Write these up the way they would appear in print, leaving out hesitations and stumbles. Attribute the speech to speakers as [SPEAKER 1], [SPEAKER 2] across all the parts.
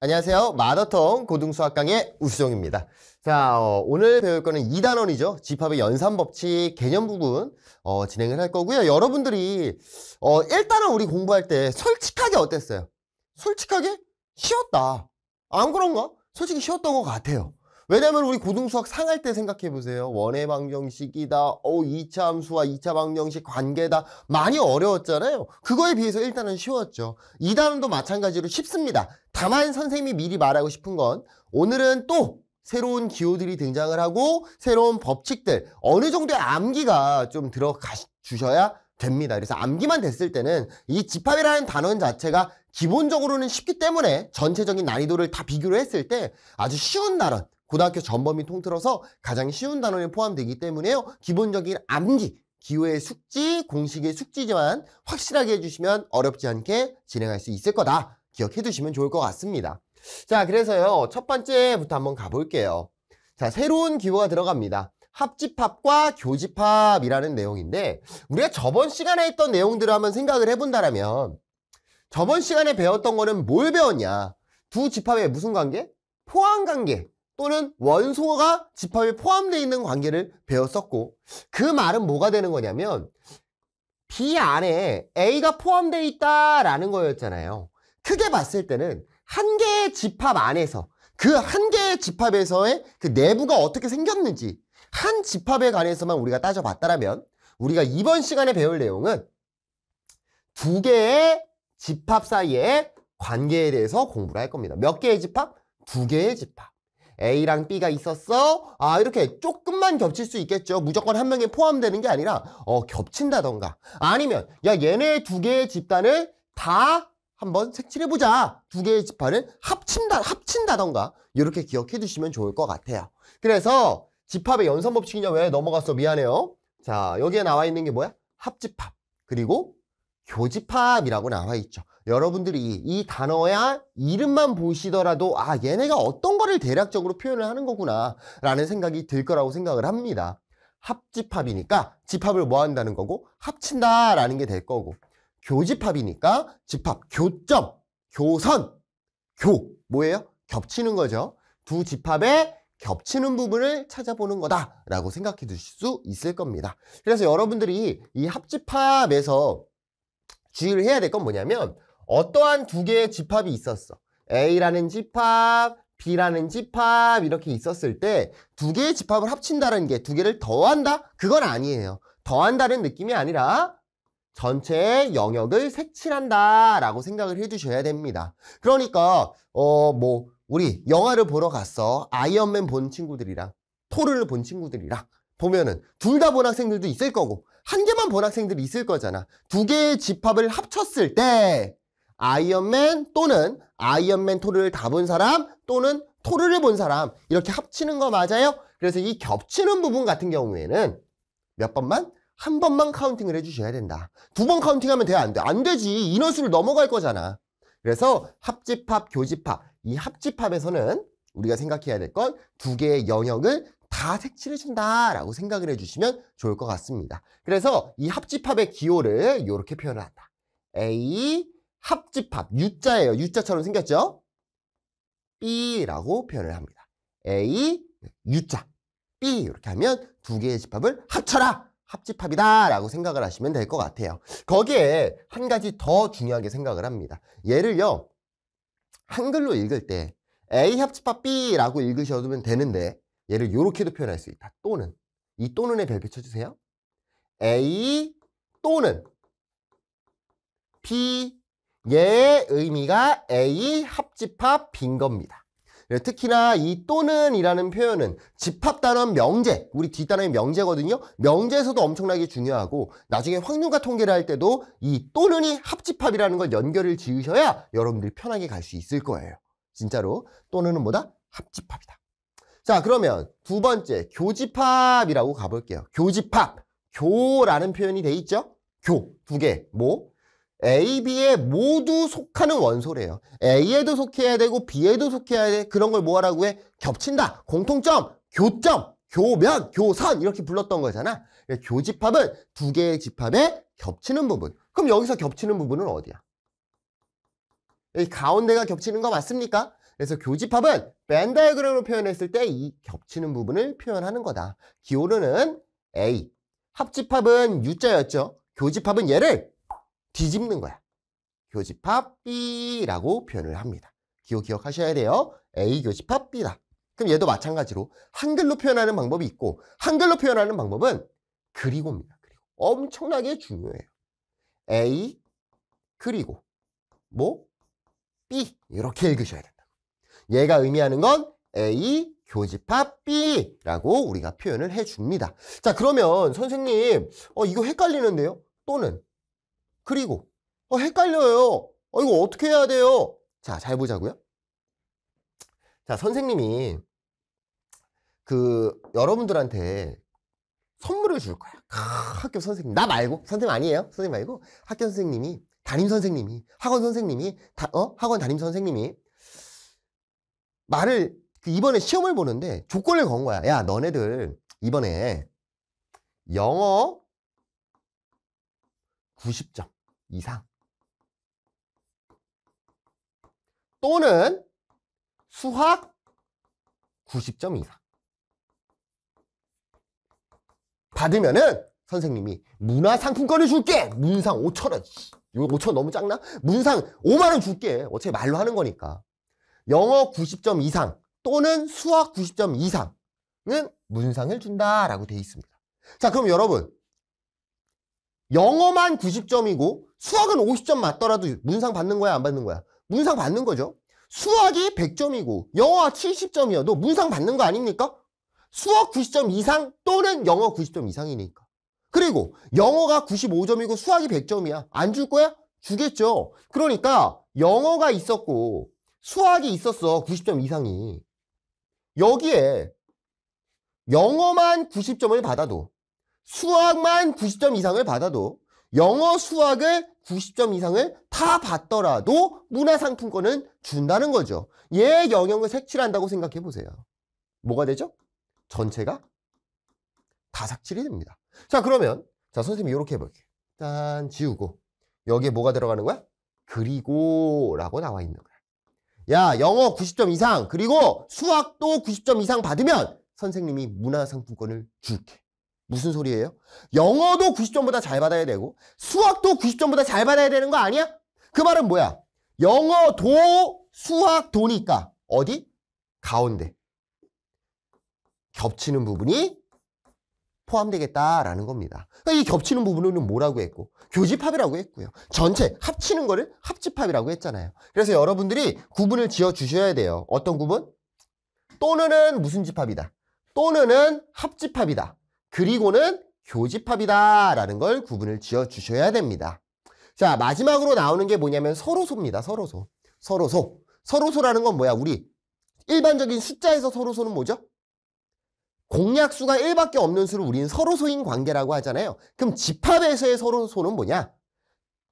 [SPEAKER 1] 안녕하세요. 마더통 고등수학 강의 우수정입니다. 자, 오늘 배울 거는 2단원이죠. 집합의 연산법칙 개념 부분 진행을 할 거고요. 여러분들이 1단원 우리 공부할 때 솔직하게 어땠어요? 솔직하게 쉬웠다. 안 그런가? 솔직히 쉬웠던 것 같아요. 왜냐면 우리 고등수학 상할 때 생각해 보세요. 원의 방정식이다. 2차 함수와 2차 방정식 관계다. 많이 어려웠잖아요. 그거에 비해서 1단은 쉬웠죠. 2단원도 마찬가지로 쉽습니다. 다만 선생님이 미리 말하고 싶은 건 오늘은 또 새로운 기호들이 등장을 하고 새로운 법칙들 어느 정도의 암기가 좀 들어가 주셔야 됩니다. 그래서 암기만 됐을 때는 이 집합이라는 단원 자체가 기본적으로는 쉽기 때문에 전체적인 난이도를 다 비교를 했을 때 아주 쉬운 단원, 고등학교 전범위 통틀어서 가장 쉬운 단원에 포함되기 때문에요. 기본적인 암기, 기호의 숙지, 공식의 숙지지만 확실하게 해주시면 어렵지 않게 진행할 수 있을 거다. 기억해 두시면 좋을 것 같습니다. 자, 그래서요. 첫 번째부터 한번 가볼게요. 자, 새로운 기호가 들어갑니다. 합집합과 교집합이라는 내용인데 우리가 저번 시간에 했던 내용들을 한번 생각을 해본다면 저번 시간에 배웠던 거는 뭘 배웠냐? 두 집합의 무슨 관계? 포함관계 또는 원소가 집합에 포함되어 있는 관계를 배웠었고 그 말은 뭐가 되는 거냐면 B 안에 A가 포함되어 있다라는 거였잖아요. 크게 봤을 때는 한 개의 집합 안에서 그 한 개의 집합에서의 그 내부가 어떻게 생겼는지 한 집합에 관해서만 우리가 따져봤다면 우리가 이번 시간에 배울 내용은 두 개의 집합 사이의 관계에 대해서 공부를 할 겁니다. 몇 개의 집합? 두 개의 집합. A랑 B가 있었어. 이렇게 조금만 겹칠 수 있겠죠. 무조건 한 명에 포함되는 게 아니라 겹친다던가 아니면 야 얘네 두 개의 집단을 다 한번 색칠해보자. 두 개의 집합을 합친다던가 이렇게 기억해 두시면 좋을 것 같아요. 그래서 집합의 연산법칙이냐 왜 넘어갔어? 미안해요. 자, 여기에 나와 있는 게 뭐야? 합집합 그리고 교집합이라고 나와 있죠. 여러분들이 이 단어야 이름만 보시더라도 얘네가 어떤 거를 대략적으로 표현을 하는 거구나 라는 생각이 들 거라고 생각을 합니다. 합집합이니까 집합을 뭐 한다는 거고 합친다라는 게 될 거고 교집합이니까 집합, 교점, 교선, 뭐예요? 겹치는 거죠. 두 집합의 겹치는 부분을 찾아보는 거다라고 생각해 두실 수 있을 겁니다. 그래서 여러분들이 이 합집합에서 주의를 해야 될 건 뭐냐면 어떠한 두 개의 집합이 있었어. A라는 집합, B라는 집합 이렇게 있었을 때 두 개의 집합을 합친다는 게 두 개를 더한다? 그건 아니에요. 더한다는 느낌이 아니라 전체의 영역을 색칠한다 라고 생각을 해주셔야 됩니다. 그러니까 우리 영화를 보러 갔어. 아이언맨 본 친구들이랑 토르를 본 친구들이랑 보면은 둘 다 본 학생들도 있을 거고 한 개만 본 학생들이 있을 거잖아. 두 개의 집합을 합쳤을 때 아이언맨 또는 아이언맨 토르를 다 본 사람 또는 토르를 본 사람 이렇게 합치는 거 맞아요? 그래서 이 겹치는 부분 같은 경우에는 몇 번만? 한 번만 카운팅을 해주셔야 된다. 두 번 카운팅하면 돼? 안 돼? 안 되지. 인원수를 넘어갈 거잖아. 그래서 합집합, 교집합 이 합집합에서는 우리가 생각해야 될 건 두 개의 영역을 다 색칠해준다 라고 생각을 해주시면 좋을 것 같습니다. 그래서 이 합집합의 기호를 이렇게 표현을 한다. A 합집합 U자예요. U자처럼 생겼죠? B라고 표현을 합니다. A U자 B 이렇게 하면 두 개의 집합을 합쳐라! 합집합이다 라고 생각을 하시면 될 것 같아요. 거기에 한 가지 더 중요하게 생각을 합니다. 얘를요 한글로 읽을 때 A 합집합 B라고 읽으셔도 되는데 얘를 이렇게도 표현할 수 있다. 또는 이 또는에 별표 쳐주세요. A 또는 B 얘의 의미가 A 합집합 B인 겁니다. 특히나 이 또는 이라는 표현은 집합단원 명제, 우리 뒷단원이 명제거든요. 명제에서도 엄청나게 중요하고 나중에 확률과 통계를 할 때도 이 또는이 합집합이라는 걸 연결을 지으셔야 여러분들이 편하게 갈 수 있을 거예요. 진짜로 또는은 뭐다? 합집합이다. 자, 그러면 두 번째 교집합이라고 가볼게요. 교집합, 교라는 표현이 돼 있죠? 두 개, A, B에 모두 속하는 원소래요. A에도 속해야 되고 B에도 속해야 돼. 그런 걸 뭐하라고 해? 겹친다. 공통점, 교점, 교면, 교선 이렇게 불렀던 거잖아. 교집합은 두 개의 집합에 겹치는 부분. 그럼 여기서 겹치는 부분은 어디야? 여기 가운데가 겹치는 거 맞습니까? 그래서 교집합은 벤 다이어그램으로 표현했을 때 이 겹치는 부분을 표현하는 거다. 기호르는 A. 합집합은 U자였죠. 교집합은 얘를 뒤집는 거야. 교집합 B라고 표현을 합니다. 기호 기억하셔야 돼요. A 교집합 B다. 그럼 얘도 마찬가지로 한글로 표현하는 방법이 있고, 한글로 표현하는 방법은 그리고입니다. 그리고 엄청나게 중요해요. A 그리고 뭐 B 이렇게 읽으셔야 된다. 얘가 의미하는 건 A 교집합 B라고 우리가 표현을 해줍니다. 자, 그러면 선생님 이거 헷갈리는데요? 또는 그리고 헷갈려요. 이거 어떻게 해야 돼요? 자, 잘 보자고요. 자, 선생님이 여러분들한테 선물을 줄 거야. 학교 선생님. 나 말고. 선생님 아니에요. 선생님 말고. 학교 선생님이, 담임 선생님이, 학원 선생님이, 학원 담임 선생님이 말을, 이번에 시험을 보는데 조건을 건 거야. 야, 너네들 이번에 영어 90점 이상 또는 수학 90점 이상 받으면은 선생님이 문화상품권을 줄게. 문상 5,000원. 이거 5,000원 너무 작나? 문상 5만 원 줄게. 어차피 말로 하는 거니까. 영어 90점 이상 또는 수학 90점 이상은 문상을 준다라고 돼 있습니다. 자, 그럼 여러분, 영어만 90점이고 수학은 50점 맞더라도 문상 받는 거야, 안 받는 거야? 문상 받는 거죠. 수학이 100점이고 영어가 70점이어도 문상 받는 거 아닙니까? 수학 90점 이상 또는 영어 90점 이상이니까. 그리고 영어가 95점이고 수학이 100점이야. 안 줄 거야? 주겠죠. 그러니까 영어가 있었고 수학이 있었어. 90점 이상이. 여기에 영어만 90점을 받아도 수학만 90점 이상을 받아도 영어, 수학을 90점 이상을 다 받더라도 문화상품권은 준다는 거죠. 얘 영역을 색칠한다고 생각해 보세요. 뭐가 되죠? 전체가 다 삭칠이 됩니다. 자, 그러면 자, 선생님이 이렇게 해볼게요. 짠, 지우고 여기에 뭐가 들어가는 거야? 그리고 라고 나와 있는 거야. 야, 영어 90점 이상 그리고 수학도 90점 이상 받으면 선생님이 문화상품권을 줄게. 무슨 소리예요? 영어도 90점보다 잘 받아야 되고 수학도 90점보다 잘 받아야 되는 거 아니야? 그 말은 뭐야? 영어도 수학도니까 어디? 가운데 겹치는 부분이 포함되겠다라는 겁니다. 그러니까 이 겹치는 부분은 뭐라고 했고? 교집합이라고 했고요. 전체 합치는 거를 합집합이라고 했잖아요. 그래서 여러분들이 구분을 지어 주셔야 돼요. 어떤 구분? 또는은 무슨 집합이다. 또는은 합집합이다. 그리고는 교집합이다 라는 걸 구분을 지어 주셔야 됩니다. 자, 마지막으로 나오는 게 뭐냐면 서로소입니다. 서로소. 서로소. 서로소라는 건 뭐야? 우리 일반적인 숫자에서 서로소는 뭐죠? 공약수가 1밖에 없는 수를 우리는 서로소인 관계라고 하잖아요. 그럼 집합에서의 서로소는 뭐냐?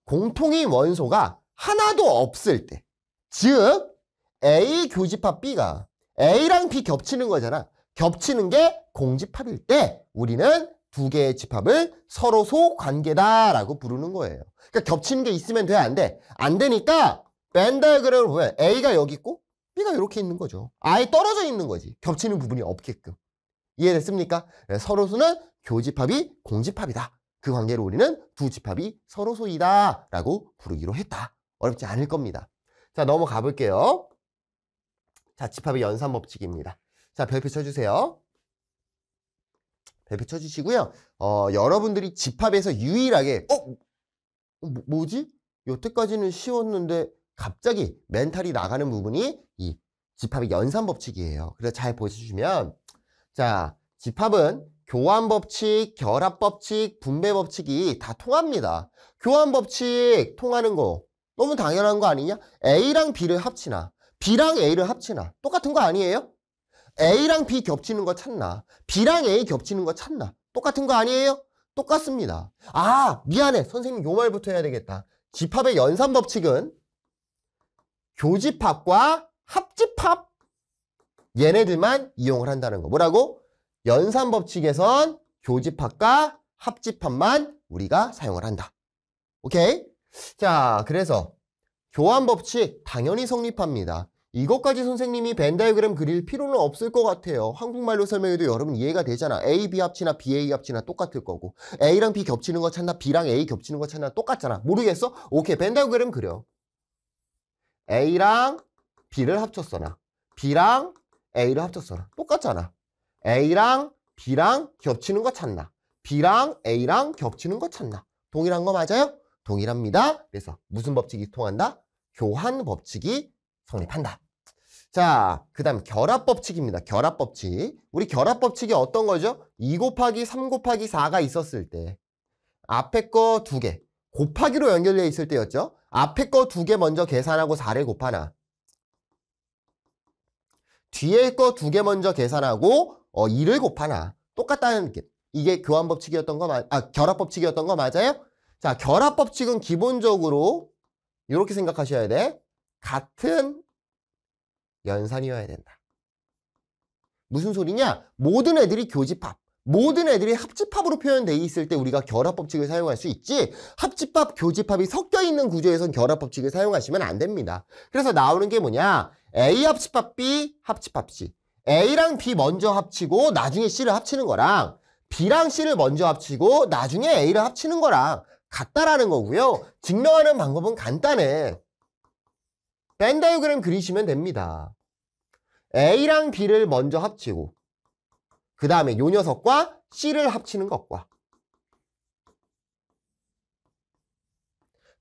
[SPEAKER 1] 공통인 원소가 하나도 없을 때. 즉 A 교집합 B가 A랑 B 겹치는 거잖아. 겹치는 게 공집합일 때 우리는 두 개의 집합을 서로소 관계다라고 부르는 거예요. 그러니까 겹치는 게 있으면 돼, 안 돼? 안 되니까 벤 다이어그램을 보면 A가 여기 있고 B가 이렇게 있는 거죠. 아예 떨어져 있는 거지. 겹치는 부분이 없게끔. 이해됐습니까? 서로소는 교집합이 공집합이다. 그 관계로 우리는 두 집합이 서로소이다 라고 부르기로 했다. 어렵지 않을 겁니다. 자, 넘어가 볼게요. 자, 집합의 연산법칙입니다. 자, 별표 쳐주세요. 별표 쳐주시고요. 여러분들이 집합에서 유일하게 뭐지? 여태까지는 쉬웠는데 갑자기 멘탈이 나가는 부분이 이 집합의 연산법칙이에요. 그래서 잘 보시면 자, 집합은 교환법칙, 결합법칙, 분배법칙이 다 통합니다. 교환법칙 통하는 거 너무 당연한 거 아니냐? A랑 B를 합치나 B랑 A를 합치나 똑같은 거 아니에요? A랑 B 겹치는 거 찾나? B랑 A 겹치는 거 찾나? 똑같은 거 아니에요? 똑같습니다. 아, 미안해. 선생님 요 말부터 해야 되겠다. 집합의 연산법칙은 교집합과 합집합 얘네들만 이용을 한다는 거. 뭐라고? 연산법칙에선 교집합과 합집합만 우리가 사용을 한다. 오케이? 자, 그래서 교환법칙 당연히 성립합니다. 이것까지 선생님이 벤 다이어그램 그릴 필요는 없을 것 같아요. 한국말로 설명해도 여러분 이해가 되잖아. A, B 합치나 B, A 합치나 똑같을 거고 A랑 B 겹치는 거 찾나 B랑 A 겹치는 거 찾나 똑같잖아. 모르겠어? 오케이, 벤 다이어그램 그려. A랑 B를 합쳤어 나. B랑 A를 합쳤어 나. 똑같잖아. A랑 B랑 겹치는 거 찾나. B랑 A랑 겹치는 거 찾나. 동일한 거 맞아요? 동일합니다. 그래서 무슨 법칙이 통한다? 교환 법칙이 성립한다. 자, 그 다음 결합법칙입니다. 결합법칙. 우리 결합법칙이 어떤 거죠? 2 곱하기 3 곱하기 4가 있었을 때 앞에 거 2개 곱하기로 연결되어 있을 때였죠. 앞에 거 2개 먼저 계산하고 4를 곱하나 뒤에 거 2개 먼저 계산하고 2를 곱하나 똑같다는 게 이게 교환법칙이었던 거 결합법칙이었던 거 맞아요? 자, 결합법칙은 기본적으로 이렇게 생각하셔야 돼. 같은 연산이어야 된다. 무슨 소리냐? 모든 애들이 교집합, 모든 애들이 합집합으로 표현되어 있을 때 우리가 결합법칙을 사용할 수 있지, 합집합, 교집합이 섞여 있는 구조에선 결합법칙을 사용하시면 안 됩니다. 그래서 나오는 게 뭐냐? A 합집합 B 합집합 C. A랑 B 먼저 합치고 나중에 C를 합치는 거랑 B랑 C를 먼저 합치고 나중에 A를 합치는 거랑 같다라는 거고요. 증명하는 방법은 간단해. 벤 다이어그램 그리시면 됩니다. A랑 B를 먼저 합치고 그 다음에 요 녀석과 C를 합치는 것과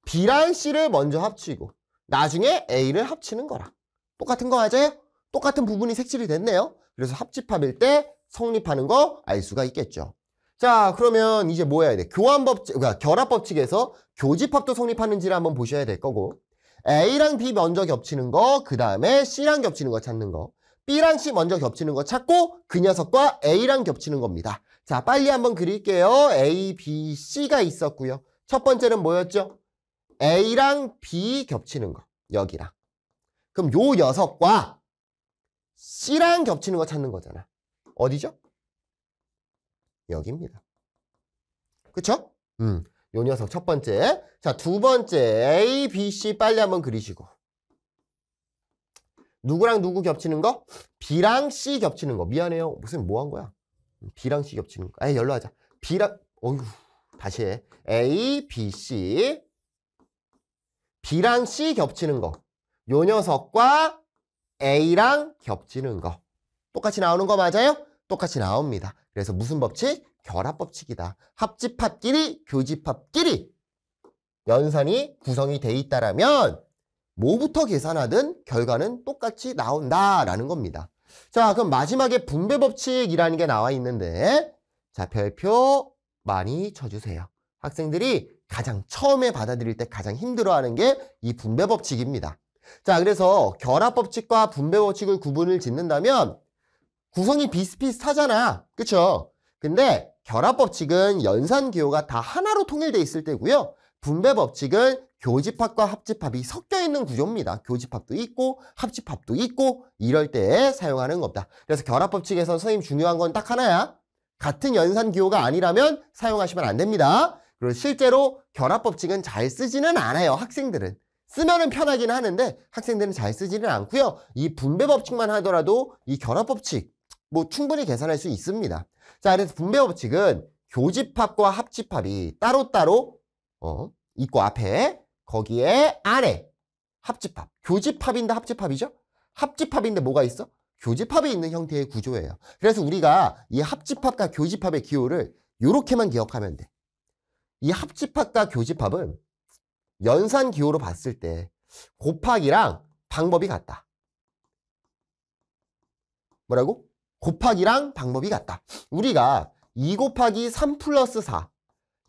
[SPEAKER 1] B랑 C를 먼저 합치고 나중에 A를 합치는 거랑 똑같은 거 맞아요? 똑같은 부분이 색칠이 됐네요. 그래서 합집합일 때 성립하는 거 알 수가 있겠죠. 자, 그러면 이제 뭐 해야 돼? 결합법칙에서 교집합도 성립하는지를 한번 보셔야 될 거고 A랑 B 먼저 겹치는 거, 그 다음에 C랑 겹치는 거 찾는 거, B랑 C 먼저 겹치는 거 찾고 그 녀석과 A랑 겹치는 겁니다. 자, 빨리 한번 그릴게요. A, B, C가 있었고요. 첫 번째는 뭐였죠? A랑 B 겹치는 거, 여기랑. 그럼 요 녀석과 C랑 겹치는 거 찾는 거잖아. 어디죠? 여기입니다. 그쵸? 요 녀석 첫 번째. 자, 두 번째 A, B, C 빨리 한번 그리시고 누구랑 누구 겹치는 거? B랑 C 겹치는 거. 미안해요. 무슨 뭐 한 거야? B랑 C 겹치는 거. 열로 하자. B랑 다시 해. A, B, C B랑 C 겹치는 거. 요 녀석과 A랑 겹치는 거. 똑같이 나오는 거 맞아요? 똑같이 나옵니다. 그래서 무슨 법칙? 결합법칙이다. 합집합끼리, 교집합끼리 연산이 구성이 돼 있다라면 뭐부터 계산하든 결과는 똑같이 나온다라는 겁니다. 자, 그럼 마지막에 분배법칙이라는 게 나와 있는데 자, 별표 많이 쳐주세요. 학생들이 가장 처음에 받아들일 때 가장 힘들어하는 게 이 분배법칙입니다. 자, 그래서 결합법칙과 분배법칙을 구분을 짓는다면 구성이 비슷비슷하잖아. 그쵸? 근데 결합법칙은 연산기호가 다 하나로 통일돼 있을 때고요. 분배법칙은 교집합과 합집합이 섞여 있는 구조입니다. 교집합도 있고 합집합도 있고 이럴 때 사용하는 겁니다. 그래서 결합법칙에서 선생님 중요한 건 딱 하나야. 같은 연산기호가 아니라면 사용하시면 안 됩니다. 그리고 실제로 결합법칙은 잘 쓰지는 않아요. 학생들은. 쓰면은 편하긴 하는데 학생들은 잘 쓰지는 않고요. 이 분배법칙만 하더라도 이 결합법칙 뭐 충분히 계산할 수 있습니다. 자, 그래서 분배법칙은 교집합과 합집합이 따로따로 있고 앞에 거기에 안에 합집합. 교집합인데 합집합이죠? 합집합인데 뭐가 있어? 교집합이 있는 형태의 구조예요. 그래서 우리가 이 합집합과 교집합의 기호를 이렇게만 기억하면 돼. 이 합집합과 교집합은 연산 기호로 봤을 때 곱하기랑 방법이 같다. 뭐라고? 곱하기랑 방법이 같다. 우리가 2 곱하기 3 플러스 4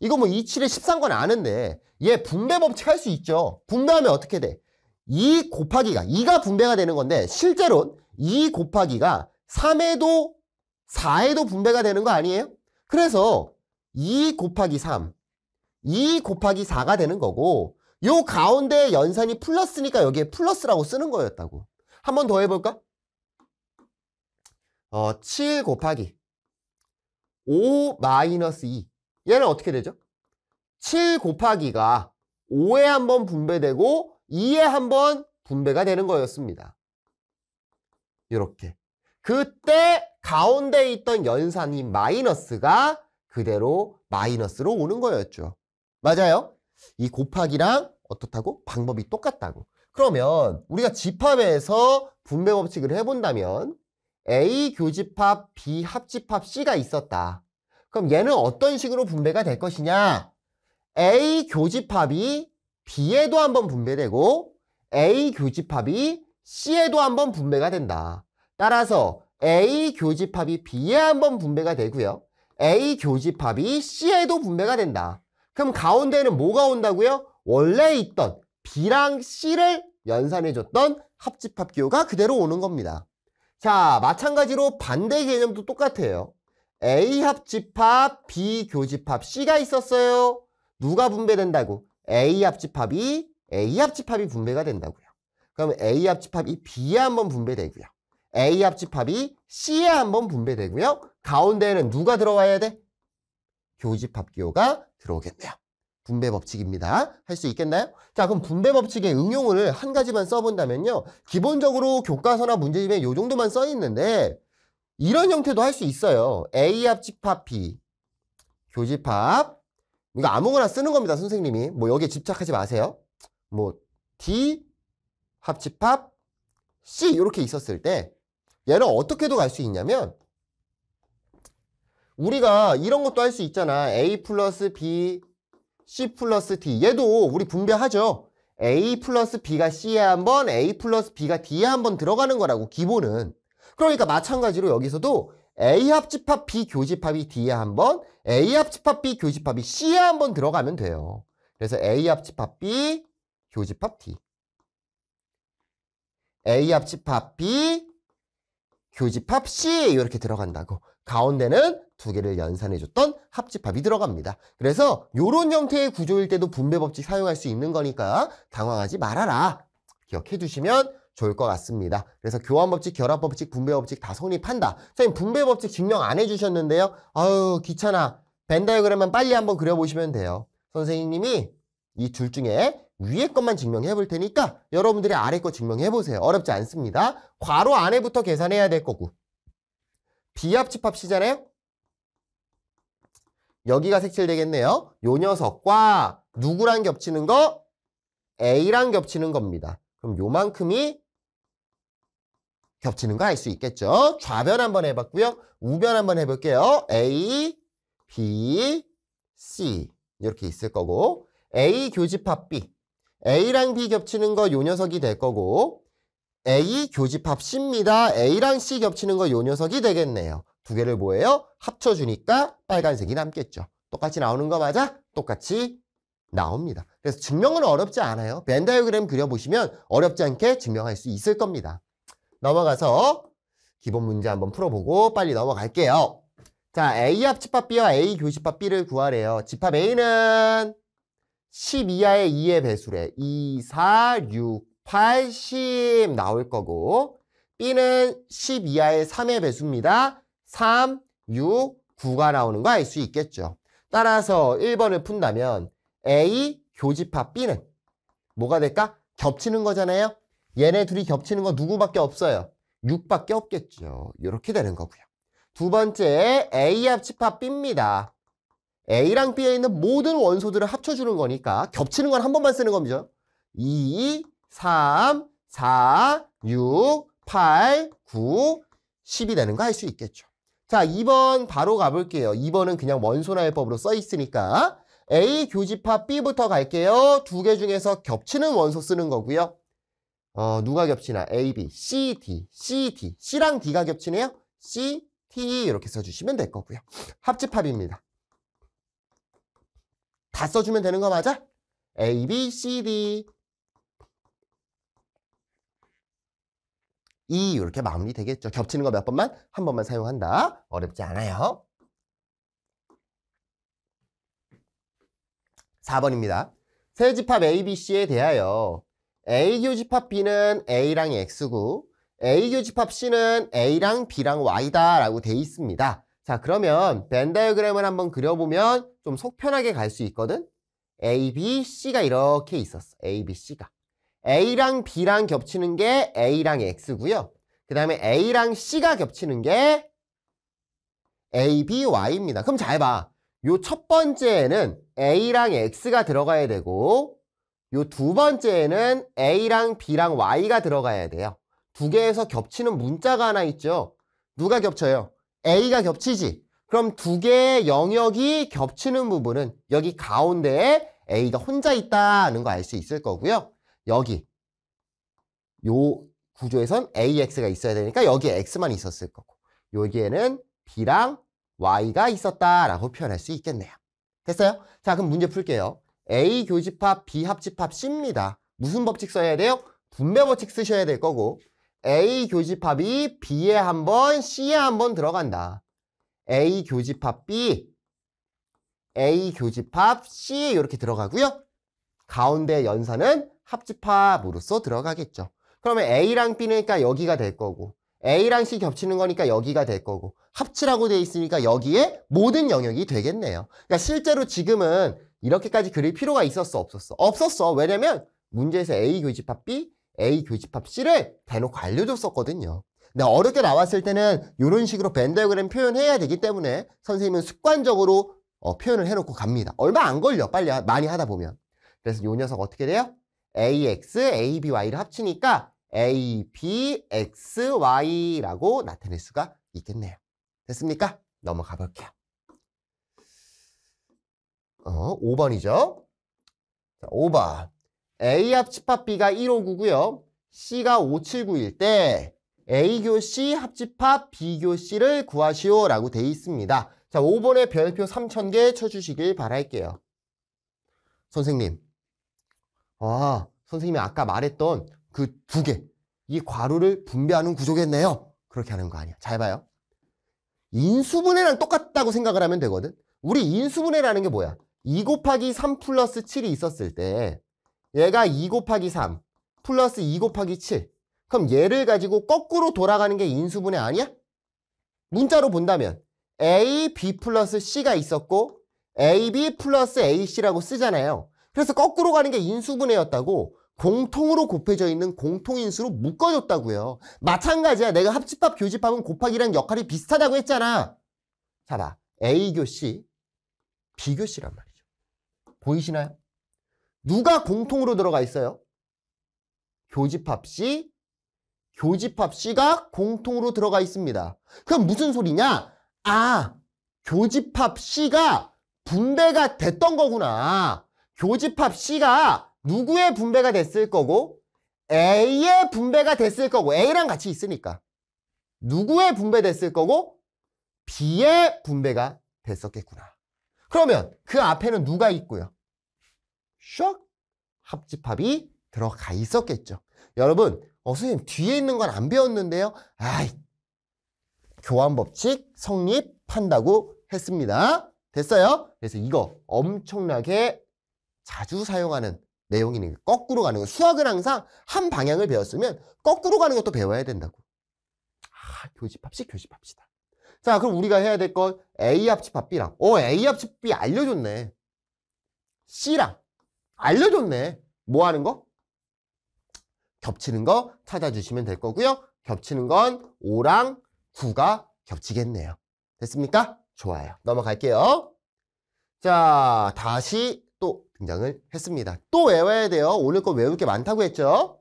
[SPEAKER 1] 이거 뭐 2, 7에 13건 아는데 얘 분배법칙 할 수 있죠. 분배하면 어떻게 돼? 2 곱하기가 2가 분배가 되는 건데 실제로는 2 곱하기가 3에도 4에도 분배가 되는 거 아니에요? 그래서 2 곱하기 3 2 곱하기 4가 되는 거고 요 가운데 연산이 플러스니까 여기에 플러스라고 쓰는 거였다고. 한 번 더 해볼까? 7 곱하기 5 마이너스 2 얘는 어떻게 되죠? 7 곱하기가 5에 한 번 분배되고 2에 한 번 분배가 되는 거였습니다. 이렇게. 그때 가운데 있던 연산이 마이너스가 그대로 마이너스로 오는 거였죠. 맞아요? 이 곱하기랑 어떻다고? 방법이 똑같다고. 그러면 우리가 집합에서 분배 법칙을 해본다면 A 교집합, B 합집합, C가 있었다. 그럼 얘는 어떤 식으로 분배가 될 것이냐? A 교집합이 B에도 한번 분배되고 A 교집합이 C에도 한번 분배가 된다. 따라서 A 교집합이 B에 한번 분배가 되고요. A 교집합이 C에도 분배가 된다. 그럼 가운데는 뭐가 온다고요? 원래 있던 B랑 C를 연산해줬던 합집합 기호가 그대로 오는 겁니다. 자, 마찬가지로 반대 개념도 똑같아요. A 합집합, B 교집합, C가 있었어요. 누가 분배된다고? A 합집합이 분배가 된다고요. 그럼 A 합집합이 B에 한번 분배되고요. A 합집합이 C에 한번 분배되고요. 가운데에는 누가 들어와야 돼? 교집합 기호가 들어오겠네요. 분배 법칙입니다. 할 수 있겠나요? 자, 그럼 분배 법칙의 응용을 한 가지만 써본다면요. 기본적으로 교과서나 문제집에 이 정도만 써 있는데 이런 형태도 할 수 있어요. A 합집합 B 교집합. 이거 아무거나 쓰는 겁니다, 선생님이. 뭐 여기에 집착하지 마세요. 뭐 D 합집합 C 이렇게 있었을 때 얘는 어떻게도 갈 수 있냐면 우리가 이런 것도 할 수 있잖아. A 플러스 B C 플러스 D. 얘도 우리 분배하죠. A 플러스 B가 C에 한번, A 플러스 B가 D에 한번 들어가는 거라고, 기본은. 그러니까 마찬가지로 여기서도 A 합집합 B 교집합이 D에 한번, A 합집합 B 교집합이 C에 한번 들어가면 돼요. 그래서 A 합집합 B 교집합 D. A 합집합 B 교집합 C 이렇게 들어간다고. 가운데는 두 개를 연산해줬던 합집합이 들어갑니다. 그래서 이런 형태의 구조일 때도 분배 법칙 사용할 수 있는 거니까 당황하지 말아라. 기억해 주시면 좋을 것 같습니다. 그래서 교환 법칙, 결합 법칙, 분배 법칙 다 성립한다. 선생님 분배 법칙 증명 안 해주셨는데요. 아유 귀찮아. 벤 다이어그램만 빨리 한번 그려보시면 돼요. 선생님이 이 둘 중에 위에 것만 증명해 볼 테니까 여러분들이 아래 거 증명해 보세요. 어렵지 않습니다. 괄호 안에부터 계산해야 될 거고. B합집합 C잖아요. 여기가 색칠되겠네요. 요 녀석과 누구랑 겹치는 거? A랑 겹치는 겁니다. 그럼 요만큼이 겹치는 거 알 수 있겠죠? 좌변 한번 해봤고요. 우변 한번 해볼게요. A, B, C 이렇게 있을 거고 A 교집합 B. A랑 B 겹치는 거 요 녀석이 될 거고 A 교집합 C입니다. A랑 C 겹치는 거 요 녀석이 되겠네요. 두 개를 뭐예요? 합쳐주니까 빨간색이 남겠죠. 똑같이 나오는 거 맞아? 똑같이 나옵니다. 그래서 증명은 어렵지 않아요. 벤 다이어그램 그려보시면 어렵지 않게 증명할 수 있을 겁니다. 넘어가서 기본 문제 한번 풀어보고 빨리 넘어갈게요. 자, A 합집합 B와 A 교집합 B를 구하래요. 집합 A는 10 이하의 2의 배수래. 2, 4, 6, 8, 10 나올 거고 B는 10 이하의 3의 배수입니다. 3, 6, 9가 나오는 거 알 수 있겠죠. 따라서 1번을 푼다면 A 교집합 B는 뭐가 될까? 겹치는 거잖아요. 얘네 둘이 겹치는 거 누구밖에 없어요? 6밖에 없겠죠. 이렇게 되는 거고요. 두 번째 A 합집합 B입니다. A랑 B에 있는 모든 원소들을 합쳐주는 거니까 겹치는 건 한 번만 쓰는 겁니다. 2, 3, 4, 6, 8, 9, 10이 되는 거 알 수 있겠죠. 자, 2번 바로 가볼게요. 2번은 그냥 원소나열법으로 써 있으니까 A 교집합 B부터 갈게요. 두 개 중에서 겹치는 원소 쓰는 거고요. 누가 겹치나? A, B, C, D, C, D. C랑 D가 겹치네요. C, T 이렇게 써주시면 될 거고요. 합집합입니다. 다 써주면 되는 거 맞아? A, B, C, D. E 이렇게 마무리 되겠죠. 겹치는 거 몇 번만? 한 번만 사용한다. 어렵지 않아요. 4번입니다. 세 집합 A, B, C에 대하여 A 교집합 B는 A랑 X고 A 교집합 C는 A랑 B랑 Y다 라고 돼 있습니다. 자, 그러면 벤 다이어그램을 한번 그려보면 좀 속 편하게 갈 수 있거든. A, B, C가 이렇게 있었어. A, B, C가. A랑 B랑 겹치는 게 A랑 X고요. 그 다음에 A랑 C가 겹치는 게 A, B, Y입니다. 그럼 잘 봐. 요 첫 번째에는 A랑 X가 들어가야 되고 요 두 번째에는 A랑 B랑 Y가 들어가야 돼요. 두 개에서 겹치는 문자가 하나 있죠. 누가 겹쳐요? A가 겹치지. 그럼 두 개의 영역이 겹치는 부분은 여기 가운데에 A가 혼자 있다는 거 알 수 있을 거고요. 여기 요 구조에선 AX가 있어야 되니까 여기에 X만 있었을 거고 여기에는 B랑 Y가 있었다라고 표현할 수 있겠네요. 됐어요? 자, 그럼 문제 풀게요. A 교집합, B 합집합 C입니다. 무슨 법칙 써야 돼요? 분배 법칙 쓰셔야 될 거고 A 교집합이 B에 한 번, C에 한 번 들어간다. A 교집합 B, A 교집합 C 이렇게 들어가고요. 가운데 연산은 합집합으로서 들어가겠죠. 그러면 A랑 B니까 여기가 될 거고 A랑 C 겹치는 거니까 여기가 될 거고 합치라고 돼 있으니까 여기에 모든 영역이 되겠네요. 그러니까 실제로 지금은 이렇게까지 그릴 필요가 있었어? 없었어? 없었어. 왜냐면 문제에서 A 교집합 B, A 교집합 C를 대놓고 알려줬었거든요. 근데 어렵게 나왔을 때는 이런 식으로 벤 다이어그램 표현해야 되기 때문에 선생님은 습관적으로 표현을 해놓고 갑니다. 얼마 안 걸려. 빨리 많이 하다 보면. 그래서 이 녀석 어떻게 돼요? AX, ABY를 합치니까 ABXY라고 나타낼 수가 있겠네요. 됐습니까? 넘어가 볼게요. 5번이죠. 자, 5번. A 합집합 B가 1599고요. C가 5791일 때 A교 C 합집합 B교 C를 구하시오 라고 돼 있습니다. 자, 5번에 별표 3000개 쳐주시길 바랄게요. 선생님. 선생님이 아까 말했던 그 두 개, 이 괄호를 분배하는 구조겠네요. 그렇게 하는 거 아니야. 잘 봐요. 인수분해랑 똑같다고 생각을 하면 되거든. 우리 인수분해라는 게 뭐야? 2 곱하기 3 플러스 7이 있었을 때 얘가 2 곱하기 3 플러스 2 곱하기 7. 그럼 얘를 가지고 거꾸로 돌아가는 게 인수분해 아니야? 문자로 본다면 A, B 플러스 C가 있었고 AB 플러스 AC라고 쓰잖아요. 그래서 거꾸로 가는 게 인수분해였다고 공통으로 곱해져 있는 공통인수로 묶어줬다고요. 마찬가지야. 내가 합집합, 교집합은 곱하기랑 역할이 비슷하다고 했잖아. 자, 봐. A교 C, B교 C란 말이죠. 보이시나요? 누가 공통으로 들어가 있어요? 교집합 C, 교집합 C가 공통으로 들어가 있습니다. 그럼 무슨 소리냐? 교집합 C가 분배가 됐던 거구나. 교집합 C가 누구의 분배가 됐을 거고 A의 분배가 됐을 거고 A랑 같이 있으니까 누구의 분배됐을 거고 B의 분배가 됐었겠구나. 그러면 그 앞에는 누가 있고요? 슉! 합집합이 들어가 있었겠죠. 여러분, 선생님 뒤에 있는 건 안 배웠는데요. 교환법칙 성립한다고 했습니다. 됐어요? 그래서 이거 엄청나게 자주 사용하는 내용이니 거꾸로 가는 거. 수학은 항상 한 방향을 배웠으면 거꾸로 가는 것도 배워야 된다고. 교집합시다. 자, 그럼 우리가 해야 될 건 A 합집합 B랑 A 합집합 B 알려줬네. C랑 알려줬네. 뭐 하는 거? 겹치는 거 찾아주시면 될 거고요. 겹치는 건 5랑 9가 겹치겠네요. 됐습니까? 좋아요. 넘어갈게요. 자, 다시 또 등장을 했습니다. 또 외워야 돼요. 오늘 거 외울 게 많다고 했죠.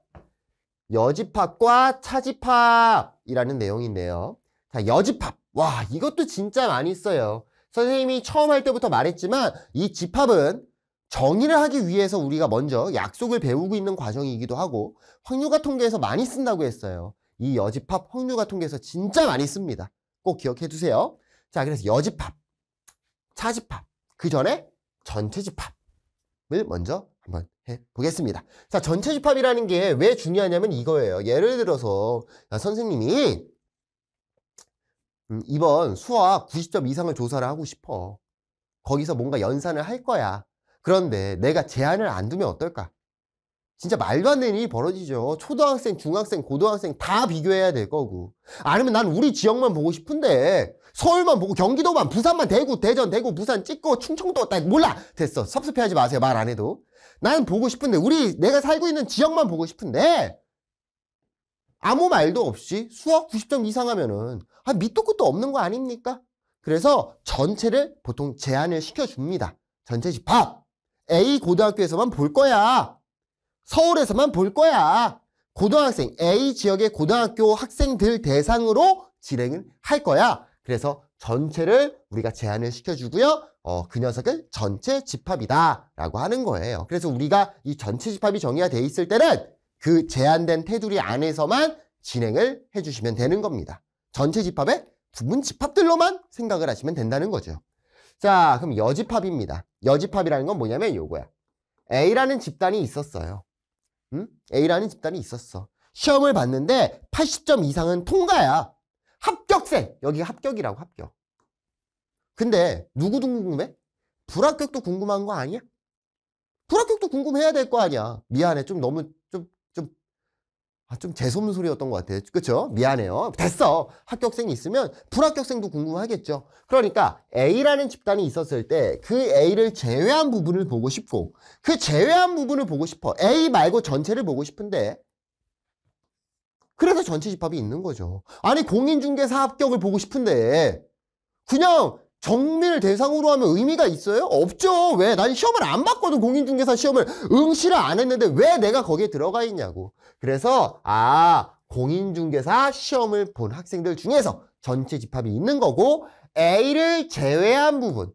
[SPEAKER 1] 여집합과 차집합이라는 내용인데요. 자, 여집합. 와, 이것도 진짜 많이 써요. 선생님이 처음 할 때부터 말했지만 이 집합은 정의를 하기 위해서 우리가 먼저 약속을 배우고 있는 과정이기도 하고 확률과 통계에서 많이 쓴다고 했어요. 이 여집합 확률과 통계에서 진짜 많이 씁니다. 꼭 기억해 두세요. 자, 그래서 여집합, 차집합, 그 전에 전체집합을 먼저 한번 해보겠습니다. 자, 전체집합이라는 게 왜 중요하냐면 이거예요. 예를 들어서 선생님이 이번 수학 90점 이상을 조사를 하고 싶어. 거기서 뭔가 연산을 할 거야. 그런데 내가 제한을 안 두면 어떨까? 진짜 말도 안 되는 일이 벌어지죠. 초등학생, 중학생, 고등학생 다 비교해야 될 거고. 아니면 난 우리 지역만 보고 싶은데 서울만 보고 경기도만, 부산만, 대구, 대전, 대구, 부산 찍고 충청도 딱 몰라. 됐어. 섭섭해하지 마세요. 말 안 해도. 나는 보고 싶은데 내가 살고 있는 지역만 보고 싶은데 아무 말도 없이 수학 90점 이상 하면은 밑도 끝도 없는 거 아닙니까? 그래서 전체를 보통 제한을 시켜줍니다. 전체 집합. A 고등학교에서만 볼 거야. 서울에서만 볼 거야. 고등학생, A 지역의 고등학교 학생들 대상으로 진행을 할 거야. 그래서 전체를 우리가 제한을 시켜주고요. 그 녀석을 전체 집합이다 라고 하는 거예요. 그래서 우리가 이 전체 집합이 정의가 돼 있을 때는 그 제한된 테두리 안에서만 진행을 해주시면 되는 겁니다. 전체 집합의 부분 집합들로만 생각을 하시면 된다는 거죠. 자, 그럼 여집합입니다. 여집합이라는 건 뭐냐면 요거야. A라는 집단이 있었어요. A라는 집단이 있었어. 시험을 봤는데 80점 이상은 통과야. 합격생! 여기가 합격이라고, 합격. 근데 누구도 궁금해? 불합격도 궁금한 거 아니야? 불합격도 궁금해야 될 거 아니야. 미안해. 좀 너무 좀 재수없는 소리였던 것 같아. 그쵸? 미안해요. 됐어. 합격생이 있으면 불합격생도 궁금하겠죠. 그러니까 A라는 집단이 있었을 때 그 A를 제외한 부분을 보고 싶고 그 제외한 부분을 보고 싶어. A 말고 전체를 보고 싶은데 그래서 전체 집합이 있는 거죠. 아니 공인중개사 합격을 보고 싶은데 그냥 정밀 대상으로 하면 의미가 있어요? 없죠. 왜? 난 시험을 안 봤거든. 공인중개사 시험을 응시를 안 했는데 왜 내가 거기에 들어가 있냐고. 그래서 공인중개사 시험을 본 학생들 중에서 전체 집합이 있는 거고 A를 제외한 부분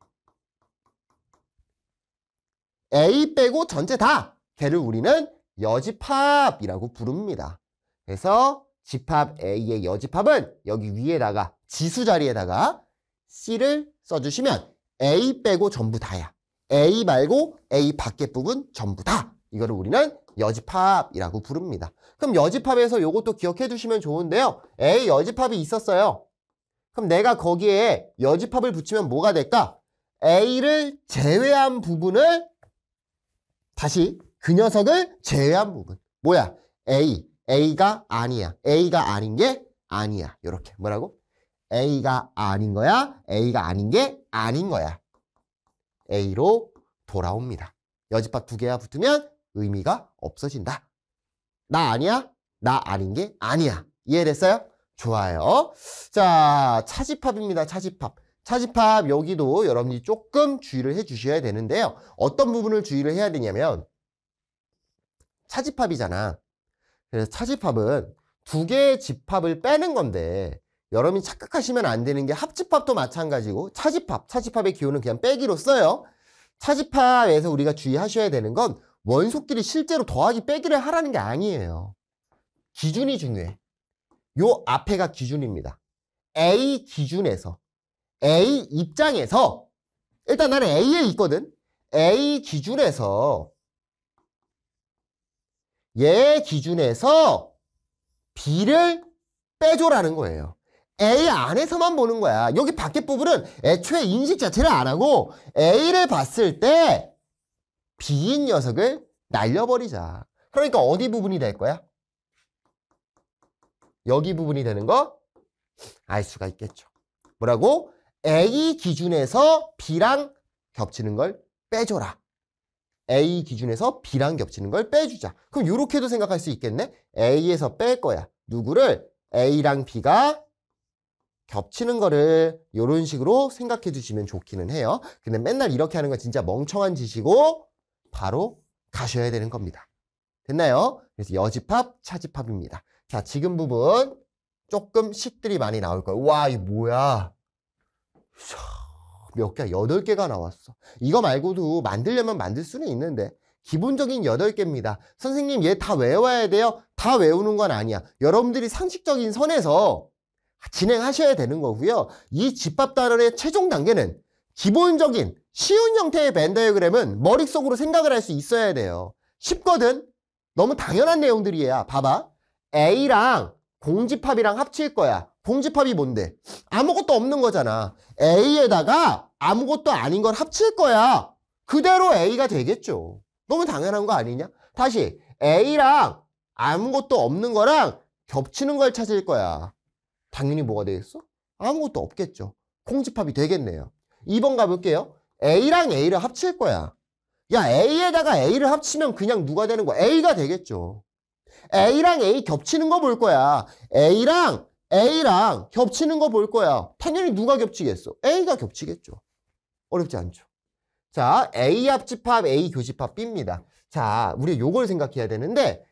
[SPEAKER 1] A 빼고 전체 다 걔를 우리는 여집합이라고 부릅니다. 그래서 집합 A의 여집합은 여기 위에다가 지수 자리에다가 C를 써주시면 A 빼고 전부 다야. A 말고 A 밖의 부분 전부 다. 이거를 우리는 여집합이라고 부릅니다. 그럼 여집합에서 이것도 기억해 두시면 좋은데요. A 여집합이 있었어요. 그럼 내가 거기에 여집합을 붙이면 뭐가 될까? A를 제외한 부분을 다시 그 녀석을 제외한 부분. 뭐야? A가 아니야. A가 아닌 게 아니야. 이렇게 뭐라고? A가 아닌 거야. A가 아닌 게 아닌 거야. A로 돌아옵니다. 여집합 두 개가 붙으면 의미가 없어진다. 나 아니야? 나 아닌 게 아니야. 이해됐어요? 좋아요. 자, 차집합입니다. 차집합. 차집합 여기도 여러분이 조금 주의를 해 주셔야 되는데요. 어떤 부분을 주의를 해야 되냐면 차집합이잖아. 그래서 차집합은 두 개의 집합을 빼는 건데 여러분이 착각하시면 안 되는 게 합집합도 마찬가지고 차집합의 기호는 그냥 빼기로 써요. 차집합에서 우리가 주의하셔야 되는 건 원소끼리 실제로 더하기 빼기를 하라는 게 아니에요. 기준이 중요해. 요 앞에가 기준입니다. A 기준에서 A 입장에서 일단 나는 A에 있거든. A 기준에서 얘 기준에서 B를 빼줘라는 거예요. A 안에서만 보는 거야. 여기 밖에 부분은 애초에 인식 자체를 안 하고 A를 봤을 때 B인 녀석을 날려버리자. 그러니까 어디 부분이 될 거야? 여기 부분이 되는 거 알 수가 있겠죠. 뭐라고? A 기준에서 B랑 겹치는 걸 빼줘라. A 기준에서 B랑 겹치는 걸 빼주자. 그럼 이렇게도 생각할 수 있겠네. A에서 뺄 거야. 누구를? A랑 B가 겹치는 거를 이런 식으로 생각해 주시면 좋기는 해요. 근데 맨날 이렇게 하는 건 진짜 멍청한 짓이고 바로 가셔야 되는 겁니다. 됐나요? 그래서 여집합, 차집합입니다. 자, 지금 부분 조금 식들이 많이 나올 거예요. 와, 이거 뭐야? 몇 개야? 8개가 나왔어. 이거 말고도 만들려면 만들 수는 있는데 기본적인 8개입니다. 선생님 얘 다 외워야 돼요? 다 외우는 건 아니야. 여러분들이 상식적인 선에서 진행하셔야 되는 거고요. 이 집합 단원의 최종 단계는 기본적인 쉬운 형태의 벤 다이어그램은 머릿속으로 생각을 할 수 있어야 돼요. 쉽거든? 너무 당연한 내용들이야. 봐봐. A랑 공집합이랑 합칠 거야. 공집합이 뭔데? 아무것도 없는 거잖아. A에다가 아무것도 아닌 걸 합칠 거야. 그대로 A가 되겠죠. 너무 당연한 거 아니냐? 다시 A랑 아무것도 없는 거랑 겹치는 걸 찾을 거야. 당연히 뭐가 되겠어? 아무것도 없겠죠. 공집합이 되겠네요. 2번 가볼게요. A랑 A를 합칠 거야. 야, A에다가 A를 합치면 그냥 누가 되는 거야? A가 되겠죠. A랑 A 겹치는 거 볼 거야. A랑 겹치는 거 볼 거야. 당연히 누가 겹치겠어? A가 겹치겠죠. 어렵지 않죠. 자, A 합집합, A 교집합 B입니다. 자, 우리 요걸 생각해야 되는데